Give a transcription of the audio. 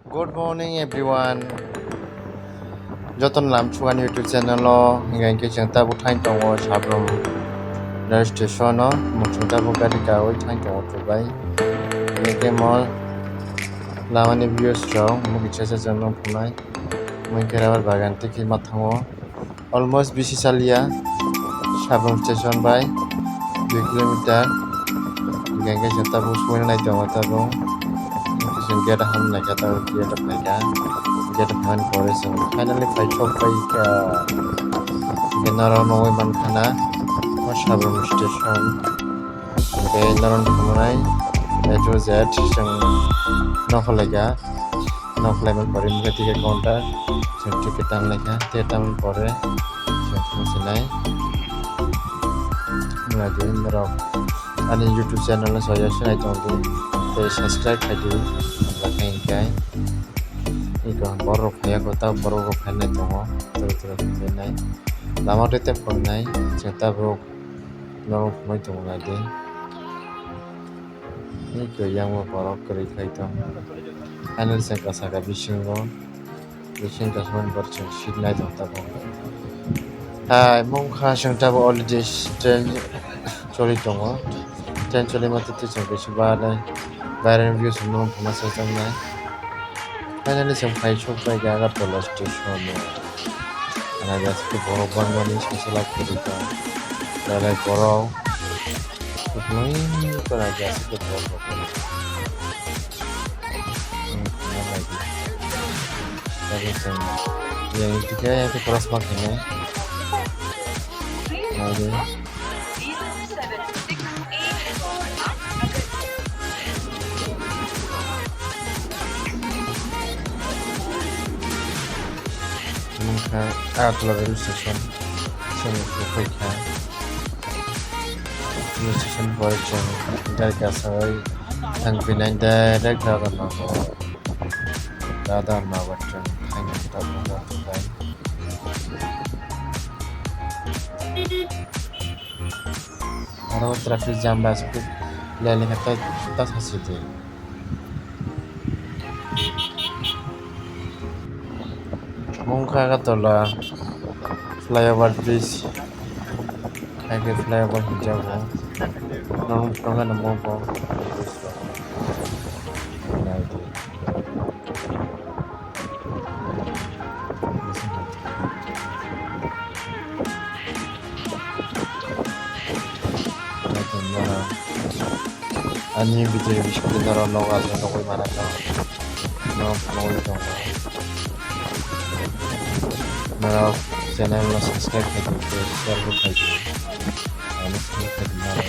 Good morning everyone. Joton Lamsogo Ani YouTube channel lo hingga ke jeng tabu thain tongo Sabroom rail station no mungchung tabu gari kawai thain tongo tubai. Hingga ke mo lamani views rok mugi chasa janong phunai. Mui kerabar bagan tiki mathango almost bisi salia Sabroom station by 2 kilometer. Hingga ke jeng tabu suina nai tongo tabu. Kisah gada ham naik atau gada naik get fan pore sing finally fight shop pai ka genaro noi man khana o Sabroom station ke naron khumunai A to Z sing nokhlaga nokhlaiman pore mugati ke counter sing ticket tan lega te tan pore sing khusinai ngadi narok ani YouTube channel na suggestion ai tongi te subscribe khadi lakai kai iko borok kaya kota borok kaya tongo terus kenai lama tete pernai cerita borok norok mai tongo ngade iko yang mo borok keri kai tong anel sengka saka bising kasman berceng shit nai tong tabo hai wngkha sengta bo already train choli tongo train choli mati te sengka subale bayar view sumno phamasa jangnai finally some fight shop by Agartala station. And I just keep borrow one money special like Tripura. Belai borrow. Kemudian kan I just keep borrow. Tapi sen yang ketiga yang ke keras makanya. Ada. Wngkha Agartala rail station. Sini Puilano rail station berceng dari kasai tang pinai direct dagan nago dadan nago berceng hanya kita buat tubai. Ada traffic jam basket lalu kata tas hasil. Wngkha Agartala flyover bridge kayak flyover hijau nong tongan namo po ani bitir biskut naro nong aja nong mana nong nong itu naro channel lo subscribe kadi share kadi ani subscribe kadi naro